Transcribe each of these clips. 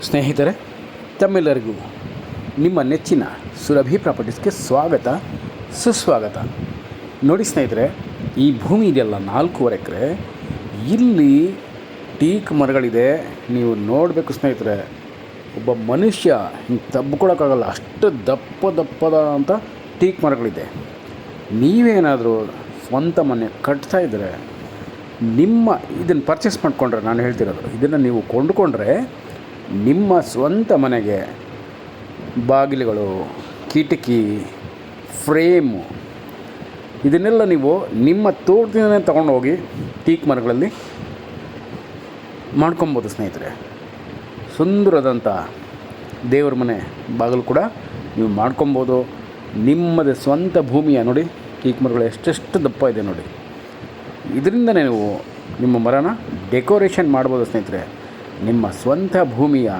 ಸ್ನೇಹಿತರೆ, ತಮ್ಮೆಲ್ಲರಿಗೂ ನಿಮ್ಮ ನೆಚ್ಚಿನ ಸುರಭಿ ಪ್ರಾಪರ್ಟೀಸ್ಗೆ ಸ್ವಾಗತ ಸುಸ್ವಾಗತ. ನೋಡಿ ಸ್ನೇಹಿತರೆ, ಈ ಭೂಮಿ ಇದೆಯಲ್ಲ 4.5 ಎಕರೆ, ಇಲ್ಲಿ ಟೀಕ್ ಮರಗಳಿದೆ. ನೀವು ನೋಡಬೇಕು ಸ್ನೇಹಿತರೆ, ಒಬ್ಬ ಮನುಷ್ಯ ಹಿಂಗೆ ತಬ್ಕೊಳಕ್ಕಾಗಲ್ಲ, ಅಷ್ಟು ದಪ್ಪದ ಅಂತ ಟೀಕ್ ಮರಗಳಿದೆ. ನೀವೇನಾದರೂ ಸ್ವಂತ ಮನೆ ಕಟ್ತಾ ಇದ್ದರೆ ಇದನ್ನು ಪರ್ಚೇಸ್ ಮಾಡಿಕೊಂಡ್ರೆ, ನಾನು ಹೇಳ್ತಿರೋದು ಇದನ್ನು ನೀವು ಕೊಂಡುಕೊಂಡ್ರೆ ನಿಮ್ಮ ಸ್ವಂತ ಮನೆಗೆ ಬಾಗಿಲುಗಳು, ಕಿಟಕಿ, ಫ್ರೇಮು ಇದನ್ನೆಲ್ಲ ನೀವು ನಿಮ್ಮ ತೋಟದಿಂದಲೇ ತೊಗೊಂಡೋಗಿ ಟೀಕ್ ಮರಗಳಲ್ಲಿ ಮಾಡ್ಕೊಬೋದು ಸ್ನೇಹಿತರೆ. ಸುಂದರದಂಥ ದೇವ್ರ ಮನೆ ಬಾಗಿಲು ಕೂಡ ನೀವು ಮಾಡ್ಕೊಬೋದು. ನಿಮ್ಮದೇ ಸ್ವಂತ ಭೂಮಿಯ ನೋಡಿ, ಟೀಕ್ ಮರಗಳು ಎಷ್ಟೆಷ್ಟು ದಪ್ಪ ಇದೆ ನೋಡಿ. ಇದರಿಂದನೇ ನೀವು ನಿಮ್ಮ ಮರನ ಡೆಕೋರೇಷನ್ ಮಾಡ್ಬೋದು ಸ್ನೇಹಿತರೆ. ನಿಮ್ಮ ಸ್ವಂತ ಭೂಮಿಯ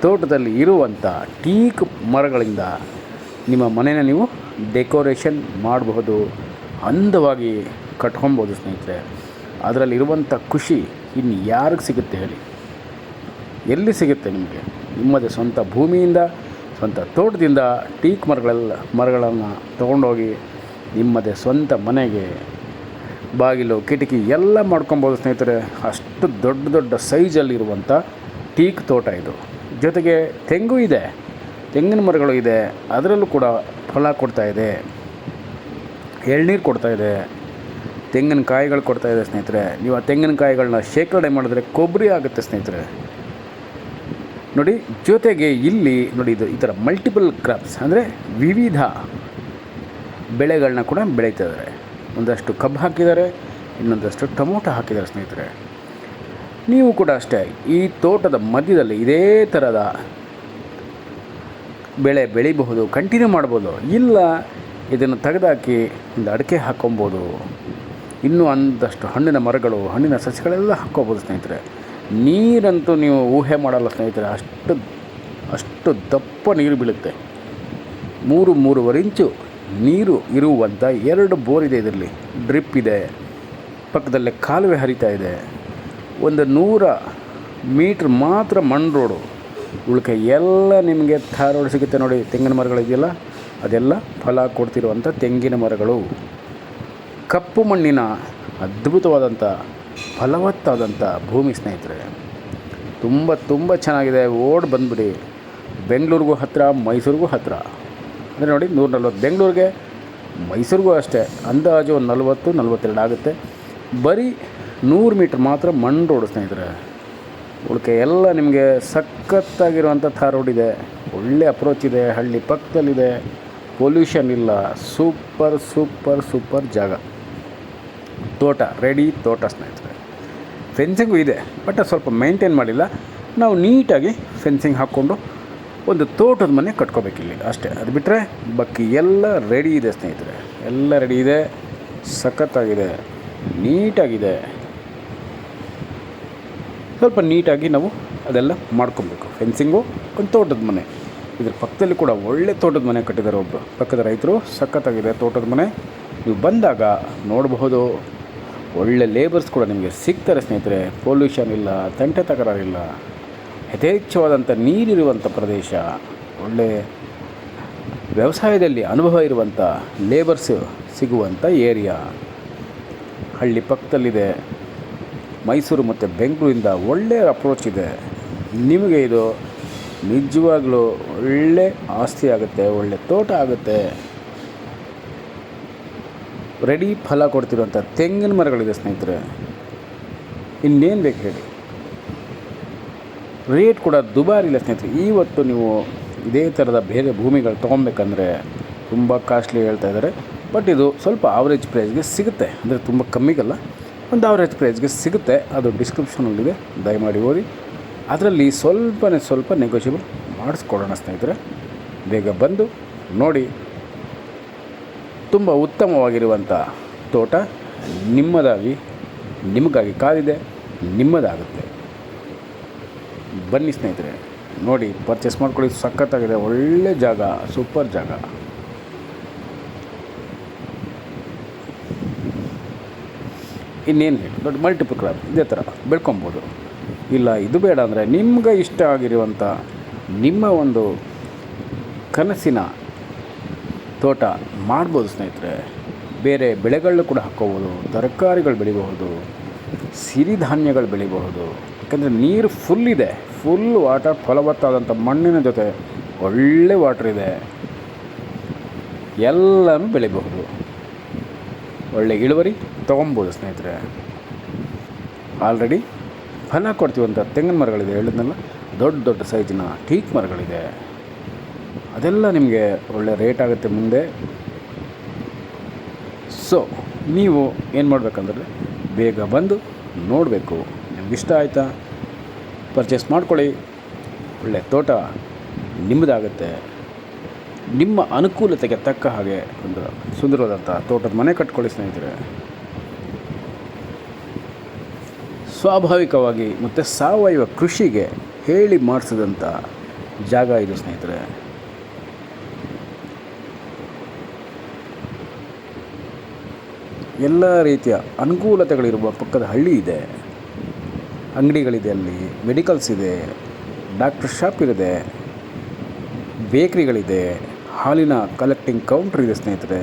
ತೋಟದಲ್ಲಿ ಇರುವಂಥ ಟೀಕ್ ಮರಗಳಿಂದ ನಿಮ್ಮ ಮನೆಯ ನೀವು ಡೆಕೋರೇಷನ್ ಮಾಡಬಹುದು, ಅಂದವಾಗಿ ಕಟ್ಕೊಬೋದು ಸ್ನೇಹಿತರೆ. ಅದರಲ್ಲಿರುವಂಥ ಖುಷಿ ಇನ್ನು ಯಾರಿಗೆ ಸಿಗುತ್ತೆ ಹೇಳಿ? ಎಲ್ಲಿ ಸಿಗುತ್ತೆ ನಿಮಗೆ? ನಿಮ್ಮದೇ ಸ್ವಂತ ಭೂಮಿಯಿಂದ, ಸ್ವಂತ ತೋಟದಿಂದ ಟೀಕ್ ಮರಗಳನ್ನು ತೊಗೊಂಡೋಗಿ ನಿಮ್ಮದೇ ಸ್ವಂತ ಮನೆಗೆ ಬಾಗಿಲು, ಕಿಟಕಿ ಎಲ್ಲ ಮಾಡ್ಕೊಬೋದು ಸ್ನೇಹಿತರೆ. ಅಷ್ಟು ದೊಡ್ಡ ಸೈಜಲ್ಲಿರುವಂಥ ಟೀಕ್ ತೋಟ ಇದು. ಜೊತೆಗೆ ತೆಂಗು ಇದೆ, ತೆಂಗಿನ ಮರಗಳು ಇದೆ, ಅದರಲ್ಲೂ ಕೂಡ ಫಲ ಕೊಡ್ತಾಯಿದೆ, ಎಳ್ನೀರು ಕೊಡ್ತಾಯಿದೆ, ತೆಂಗಿನಕಾಯಿಗಳು ಕೊಡ್ತಾಯಿದೆ ಸ್ನೇಹಿತರೆ. ನೀವು ಆ ತೆಂಗಿನಕಾಯಿಗಳನ್ನ ಶೇಖರಣೆ ಮಾಡಿದ್ರೆ ಕೊಬ್ಬರಿ ಆಗುತ್ತೆ ಸ್ನೇಹಿತರೆ. ನೋಡಿ, ಜೊತೆಗೆ ಇಲ್ಲಿ ನೋಡಿ, ಇದು ಈ ಥರ ಮಲ್ಟಿಪಲ್ ಕ್ರಾಪ್ಸ್ ಅಂದರೆ ವಿವಿಧ ಬೆಳೆಗಳನ್ನ ಕೂಡ ಬೆಳೀತಿದ್ದಾರೆ. ಒಂದಷ್ಟು ಕಬ್ಬು ಹಾಕಿದ್ದಾರೆ, ಇನ್ನೊಂದಷ್ಟು ಟೊಮೊಟೊ ಹಾಕಿದ್ದಾರೆ ಸ್ನೇಹಿತರೆ. ನೀವು ಕೂಡ ಅಷ್ಟೇ ಈ ತೋಟದ ಮಧ್ಯದಲ್ಲಿ ಇದೇ ಥರದ ಬೆಳೆ ಬೆಳಿಬಹುದು, ಕಂಟಿನ್ಯೂ ಮಾಡ್ಬೋದು. ಇಲ್ಲ ಇದನ್ನು ತೆಗೆದಾಕಿ ಒಂದು ಅಡಿಕೆ ಹಾಕ್ಕೊಬೋದು, ಇನ್ನೂ ಒಂದಷ್ಟು ಹಣ್ಣಿನ ಮರಗಳು, ಹಣ್ಣಿನ ಸಸ್ಯಗಳೆಲ್ಲ ಹಾಕ್ಕೋಬೋದು ಸ್ನೇಹಿತರೆ. ನೀರಂತೂ ನೀವು ಊಹೆ ಮಾಡಲ್ಲ ಸ್ನೇಹಿತರೆ, ಅಷ್ಟು ದಪ್ಪ ನೀರು ಬೀಳುತ್ತೆ. 3-3.5 ಇಂಚು ನೀರು ಇರುವಂಥ 2 ಬೋರ್ ಇದೆ. ಇದರಲ್ಲಿ ಡ್ರಿಪ್ ಇದೆ, ಪಕ್ಕದಲ್ಲೇ ಕಾಲುವೆ ಹರಿತಾ ಇದೆ. ಒಂದು 100 ಮೀಟ್ರ್ ಮಾತ್ರ ಮಣ್ಣು ರೋಡು, ಉಳ್ಕೆ ಎಲ್ಲ ನಿಮಗೆ ಥಾರ್ ರೋಡ್ ಸಿಗುತ್ತೆ. ನೋಡಿ, ತೆಂಗಿನ ಮರಗಳಿದೆಯಲ್ಲ, ಅದೆಲ್ಲ ಫಲ ಕೊಡ್ತಿರುವಂಥ ತೆಂಗಿನ ಮರಗಳು. ಕಪ್ಪು ಮಣ್ಣಿನ ಅದ್ಭುತವಾದಂಥ ಫಲವತ್ತಾದಂಥ ಭೂಮಿ ಸ್ನೇಹಿತರೆ. ತುಂಬ ಚೆನ್ನಾಗಿದೆ. ಬಂದುಬಿಡಿ, ಬೆಂಗಳೂರಿಗೂ ಹತ್ತಿರ, ಮೈಸೂರಿಗೂ ಹತ್ತಿರ. ಅಂದರೆ ನೋಡಿ, 140 ಬೆಂಗಳೂರಿಗೆ, ಮೈಸೂರಿಗೂ ಅಷ್ಟೇ ಅಂದಾಜು ಒಂದು 40-42 ಆಗುತ್ತೆ. ಬರೀ 100 ಮೀಟ್ರ್ ಮಾತ್ರ ಮಣ್ಣು ರೋಡು ಸ್ನೇಹಿತರೆ. ಉಳ್ಕೆ ಎಲ್ಲ ನಿಮಗೆ ಸಖತ್ತಾಗಿರುವಂಥ ಥಾರ್ ರೋಡ್ ಇದೆ, ಒಳ್ಳೆ ಅಪ್ರೋಚ್ ಇದೆ, ಹಳ್ಳಿ ಪಕ್ಕದಲ್ಲಿದೆ, ಪೊಲ್ಯೂಷನ್ ಇಲ್ಲ. ಸೂಪರ್ ಜಾಗ. ತೋಟ ರೆಡಿ ತೋಟ ಸ್ನೇಹಿತರೆ. ಫೆನ್ಸಿಂಗು ಇದೆ, ಬಟ್ ಅದು ಸ್ವಲ್ಪ ಮೇಂಟೈನ್ ಮಾಡಿಲ್ಲ. ನಾವು ನೀಟಾಗಿ ಫೆನ್ಸಿಂಗ್ ಹಾಕ್ಕೊಂಡು ಒಂದು ತೋಟದ ಮನೆ ಕಟ್ಕೋಬೇಕಿಲ್ಲಿ ಅಷ್ಟೇ. ಅದು ಬಿಟ್ಟರೆ ಬಾಕಿ ಎಲ್ಲ ರೆಡಿ ಇದೆ ಸ್ನೇಹಿತರೆ. ಎಲ್ಲ ರೆಡಿ ಇದೆ, ಸಖತ್ತಾಗಿದೆ, ನೀಟಾಗಿದೆ. ಸ್ವಲ್ಪ ನೀಟಾಗಿ ನಾವು ಅದೆಲ್ಲ ಮಾಡ್ಕೊಬೇಕು. ಫೆನ್ಸಿಂಗು, ಒಂದು ತೋಟದ ಮನೆ. ಇದ್ರ ಪಕ್ಕದಲ್ಲಿ ಕೂಡ ಒಳ್ಳೆ ತೋಟದ ಮನೆ ಕಟ್ಟಿದ್ದಾರೆ ಒಬ್ಬರು ಪಕ್ಕದ ರೈತರು. ಸಖತ್ತಾಗಿದೆ ತೋಟದ ಮನೆ. ನೀವು ಬಂದಾಗ ನೋಡಬಹುದು. ಒಳ್ಳೆ ಲೇಬರ್ಸ್ ಕೂಡ ನಿಮಗೆ ಸಿಗ್ತಾರೆ ಸ್ನೇಹಿತರೆ. ಪೊಲ್ಯೂಷನ್ ಇಲ್ಲ, ತಂಟೆ ತಕರಾರಿಲ್ಲ, ಯಥೇಚ್ಛವಾದಂಥ ನೀರಿರುವಂಥ ಪ್ರದೇಶ, ಒಳ್ಳೆ ವ್ಯವಸಾಯದಲ್ಲಿ ಅನುಭವ ಇರುವಂಥ ಲೇಬರ್ಸ್ ಸಿಗುವಂಥ ಏರಿಯಾ. ಹಳ್ಳಿ ಪಕ್ಕದಲ್ಲಿದೆ. ಮೈಸೂರು ಮತ್ತು ಬೆಂಗಳೂರಿಂದ ಒಳ್ಳೆಯ ಅಪ್ರೋಚ್ ಇದೆ. ನಿಮಗೆ ಇದು ನಿಜವಾಗ್ಲೂ ಒಳ್ಳೆ ಆಸ್ತಿ ಆಗುತ್ತೆ, ಒಳ್ಳೆ ತೋಟ ಆಗುತ್ತೆ. ರೆಡಿ ಫಲ ಕೊಡ್ತಿರುವಂಥ ತೆಂಗಿನ ಮರಗಳಿದೆ ಸ್ನೇಹಿತರೆ. ಇನ್ನೇನು ಬೇಕು ಹೇಳಿ? ರೇಟ್ ಕೂಡ ದುಬಾರಿ ಇಲ್ಲ ಸ್ನೇಹಿತರೆ. ಇವತ್ತು ನೀವು ಇದೇ ಥರದ ಬೇರೆ ಭೂಮಿಗಳು ತೊಗೊಬೇಕಂದ್ರೆ ತುಂಬ ಕಾಸ್ಟ್ಲಿ ಹೇಳ್ತಾ ಇದ್ದಾರೆ. ಬಟ್ ಇದು ಸ್ವಲ್ಪ ಆವ್ರೇಜ್ ಪ್ರೈಸ್ಗೆ ಸಿಗುತ್ತೆ, ಅಂದರೆ ತುಂಬ ಕಮ್ಮಿಗಲ್ಲ, ಒಂದು ಆವ್ರೇಜ್ ಪ್ರೈಸ್ಗೆ ಸಿಗುತ್ತೆ. ಅದು ಡಿಸ್ಕ್ರಿಪ್ಷನಲ್ಲಿದೆ, ದಯಮಾಡಿ ಓದಿ. ಅದರಲ್ಲಿ ಸ್ವಲ್ಪ ನೆಗೋಷಿಯಬಲ್ ಮಾಡಿಸ್ಕೊಡೋಣ ಸ್ನೇಹಿತರೆ. ಬೇಗ ಬಂದು ನೋಡಿ. ತುಂಬ ಉತ್ತಮವಾಗಿರುವಂಥ ತೋಟ ನಿಮಗಾಗಿ ಕಾದಿದೆ, ನಿಮ್ಮದಾಗುತ್ತೆ. ಬನ್ನಿ ಸ್ನೇಹಿತರೆ, ನೋಡಿ, ಪರ್ಚೇಸ್ ಮಾಡ್ಕೊಳ್ಳಿ. ಸಖತ್ತಾಗಿದೆ, ಒಳ್ಳೆ ಜಾಗ, ಸೂಪರ್ ಜಾಗ. ಇನ್ನೇನು ಹೇಳಿ, ದೊಡ್ಡ ಮಲ್ಟಿಪಲ್ ಕ್ರಾಪ್ ಇದೇ ಥರ ಬೆಳ್ಕೊಬೋದು. ಇಲ್ಲ ಇದು ಬೇಡ ಅಂದರೆ ನಿಮ್ಗೆ ಇಷ್ಟ ಆಗಿರುವಂಥ ನಿಮ್ಮ ಒಂದು ಕನಸಿನ ತೋಟ ಮಾಡ್ಬೋದು ಸ್ನೇಹಿತರೆ. ಬೇರೆ ಬೆಳೆಗಳು ಕೂಡ ಹಾಕ್ಕೋಬೋದು, ತರಕಾರಿಗಳು ಬೆಳಿಬಹುದು, ಸಿರಿಧಾನ್ಯಗಳು ಬೆಳಿಬಹುದು. ಯಾಕಂದರೆ ನೀರು ಫುಲ್ ಇದೆ, ಫುಲ್ ವಾಟರ್, ಫಲವತ್ತಾದಂಥ ಮಣ್ಣಿನ ಜೊತೆ ಒಳ್ಳೆ ವಾಟರ್ ಇದೆ, ಎಲ್ಲನೂ ಬೆಳಿಬಹುದು. ಒಳ್ಳೆ ಇಳುವರಿ ತೊಗೊಬೋದು ಸ್ನೇಹಿತರೆ. ಆಲ್ರೆಡಿ ಫಲ ಕೊಡ್ತೀವಂಥ ತೆಂಗಿನ ಮರಗಳಿದೆ, ಹೇಳಿದ್ನಲ್ಲ, ದೊಡ್ಡ ದೊಡ್ಡ ಸೈಜಿನ ಟೀಕ್ ಮರಗಳಿದೆ. ಅದೆಲ್ಲ ನಿಮಗೆ ಒಳ್ಳೆ ರೇಟ್ ಆಗುತ್ತೆ ಮುಂದೆ. ಸೊ ನೀವು ಏನು ಮಾಡಬೇಕಂದ್ರೆ ಬೇಗ ಬಂದು ನೋಡಬೇಕು. ನಿಮ್ಗೆ ಇಷ್ಟ ಆಯಿತಾ ಪರ್ಚೇಸ್ ಮಾಡ್ಕೊಳ್ಳಿ. ಒಳ್ಳೆ ತೋಟ ನಿಮ್ಮದಾಗುತ್ತೆ. ನಿಮ್ಮ ಅನುಕೂಲತೆಗೆ ತಕ್ಕ ಹಾಗೆ ಒಂದು ಸುಂದರವಾದಂಥ ತೋಟದ ಮನೆ ಕಟ್ಕೊಳ್ಳಿ ಸ್ನೇಹಿತರೆ. ಸ್ವಾಭಾವಿಕವಾಗಿ ಮತ್ತು ಸಾವಯವ ಕೃಷಿಗೆ ಹೇಳಿ ಮಾಡಿಸಿದಂಥ ಜಾಗ ಇದು ಸ್ನೇಹಿತರೆ. ಎಲ್ಲ ರೀತಿಯ ಅನುಕೂಲತೆಗಳಿರುವ ಪಕ್ಕದ ಹಳ್ಳಿ ಇದೆ, ಅಂಗಡಿಗಳಿದೆ, ಅಲ್ಲಿ ಮೆಡಿಕಲ್ಸ್ ಇದೆ, ಡಾಕ್ಟರ್ ಶಾಪ್ ಇದೆ, ಬೇಕ್ರಿಗಳಿದೆ, ಹಾಲಿನ ಕಲೆಕ್ಟಿಂಗ್ ಕೌಂಟ್ರ್ ಇದೆ ಸ್ನೇಹಿತರೆ.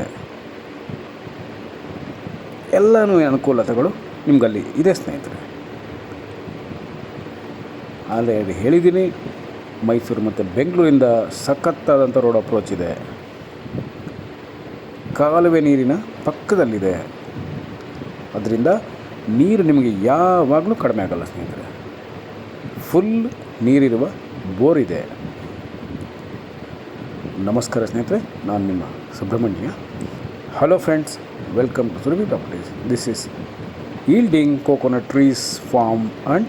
ಎಲ್ಲನೂ ಅನುಕೂಲತೆಗಳು ನಿಮಗಲ್ಲಿ ಇದೆ ಸ್ನೇಹಿತರೆ. ಆಲ್ರೆಡಿ ಹೇಳಿದ್ದೀನಿ, ಮೈಸೂರು ಮತ್ತು ಬೆಂಗಳೂರಿಂದ ಸಖತ್ತಾದಂಥ ರೋಡ್ ಅಪ್ರೋಚ್ ಇದೆ. ಕಾಲುವೆ ನೀರಿನ ಪಕ್ಕದಲ್ಲಿದೆ. ಅದರಿಂದ ನೀರು ನಿಮಗೆ ಯಾವಾಗಲೂ ಕಡಿಮೆ ಆಗೋಲ್ಲ ಸ್ನೇಹಿತರೆ. ಫುಲ್ ನೀರಿರುವ ಬೋರ್ ಇದೆ. ನಮಸ್ಕಾರ ಸ್ನೇಹಿತರೆ, ನಾನು ನಿಮ್ಮ Subrahmanya. Hello friends, welcome to Surabhi properties. This is yielding coconut trees farm and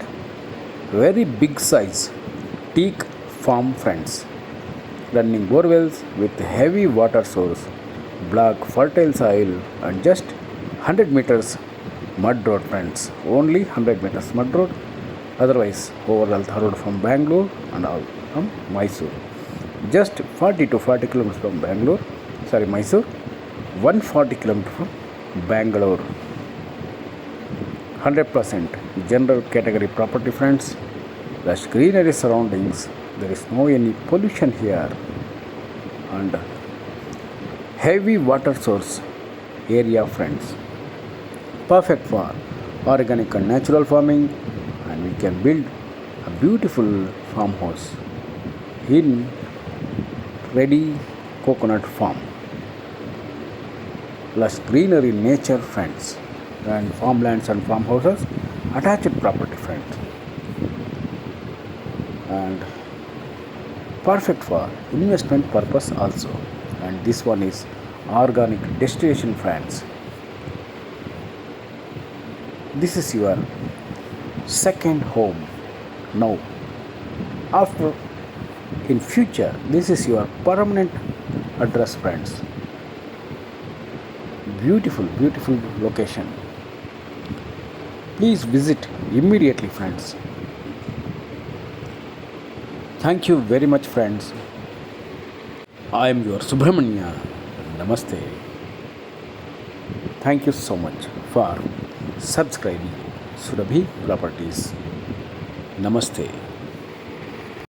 very big size teak farm friends. Running borewells with heavy water source, black fertile soil and just 100 meters mud road friends. Only 100 meters mud road. Otherwise overall road from Bangalore and all from Mysore. Just 40 to 40 kilometers from Bangalore. Sorry, Mysore. 140 kilometers from Bangalore. 100% general category property friends. Lush greenery surroundings. There is no any pollution here. And heavy water source area friends. Perfect for organic and natural farming, and we can build a beautiful farmhouse in ready coconut farm. Lush greenery nature friends, and farmlands and farmhouses attached property friends, and perfect for investment purpose also. And this one is organic destination friends. This is your second home now. After in future, this is your permanent address friends. Beautiful, beautiful location. Please visit immediately friends. Thank you very much friends. I am your Subramanya. Namaste. Thank you so much for subscribing Surabhi Properties. Namaste.